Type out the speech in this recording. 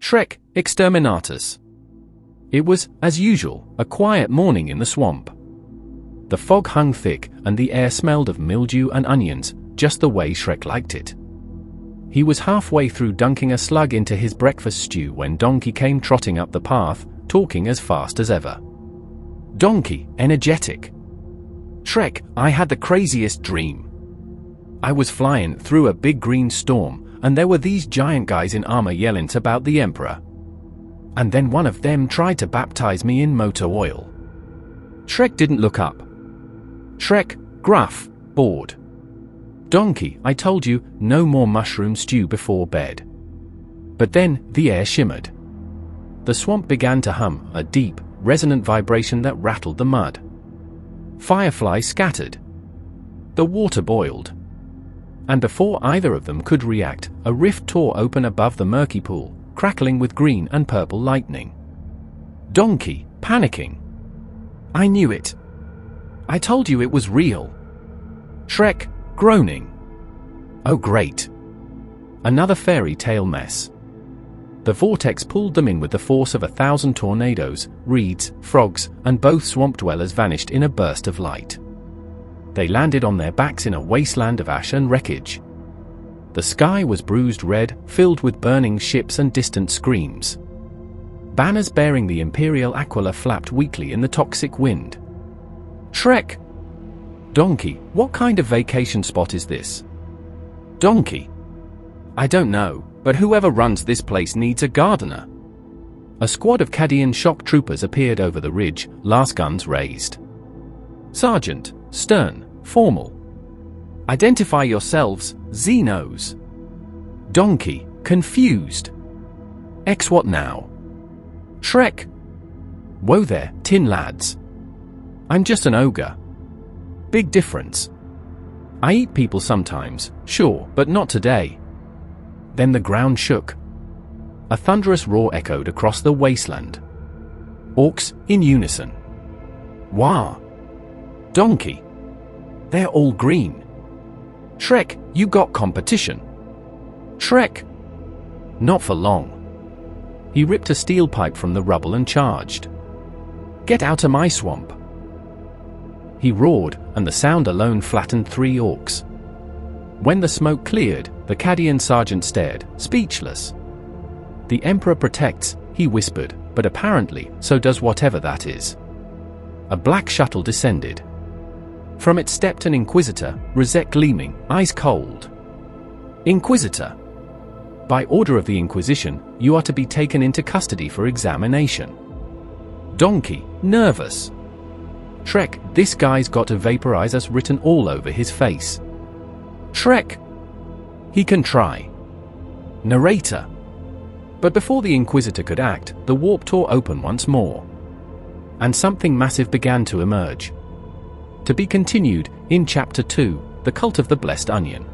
Shrek Exterminatus. It was, as usual, a quiet morning in the swamp. The fog hung thick, and the air smelled of mildew and onions, just the way Shrek liked it. He was halfway through dunking a slug into his breakfast stew when Donkey came trotting up the path, talking as fast as ever. Donkey, energetic. Shrek, I had the craziest dream. I was flying through a big green storm, and there were these giant guys in armor yelling about the Emperor. And then one of them tried to baptize me in motor oil. Shrek didn't look up. Shrek, gruff, bored. Donkey, I told you, no more mushroom stew before bed. But then, the air shimmered. The swamp began to hum, a deep, resonant vibration that rattled the mud. Fireflies scattered. The water boiled. And before either of them could react, a rift tore open above the murky pool, crackling with green and purple lightning. Donkey, panicking. I knew it. I told you it was real. Shrek, groaning. Oh great. Another fairy tale mess. The vortex pulled them in with the force of 1,000 tornadoes, reeds, frogs, and both swamp dwellers vanished in a burst of light. They landed on their backs in a wasteland of ash and wreckage. The sky was bruised red, filled with burning ships and distant screams. Banners bearing the Imperial Aquila flapped weakly in the toxic wind. Shrek! Donkey, what kind of vacation spot is this? Donkey! I don't know, but whoever runs this place needs a gardener. A squad of Cadian shock troopers appeared over the ridge, last guns raised. Sergeant, stern, formal. Identify yourselves, Xenos. Donkey, confused. What now? Shrek. Whoa there, tin lads. I'm just an ogre. Big difference. I eat people sometimes, sure, but not today. Then the ground shook. A thunderous roar echoed across the wasteland. Orcs, in unison. Wah! Donkey. They're all green. Shrek, you got competition. Shrek. Not for long. He ripped a steel pipe from the rubble and charged. Get out of my swamp. He roared, and the sound alone flattened 3 orcs. When the smoke cleared, the Cadian sergeant stared, speechless. The Emperor protects, he whispered, but apparently, so does whatever that is. A black shuttle descended. From it stepped an Inquisitor, rosette gleaming, eyes cold. Inquisitor. By order of the Inquisition, you are to be taken into custody for examination. Donkey, nervous. Shrek, this guy's got to vaporize us written all over his face. Shrek. He can try. Narrator. But before the Inquisitor could act, the warp tore open once more. And something massive began to emerge. To be continued, in Chapter 2, The Cult of the Blessed Onion.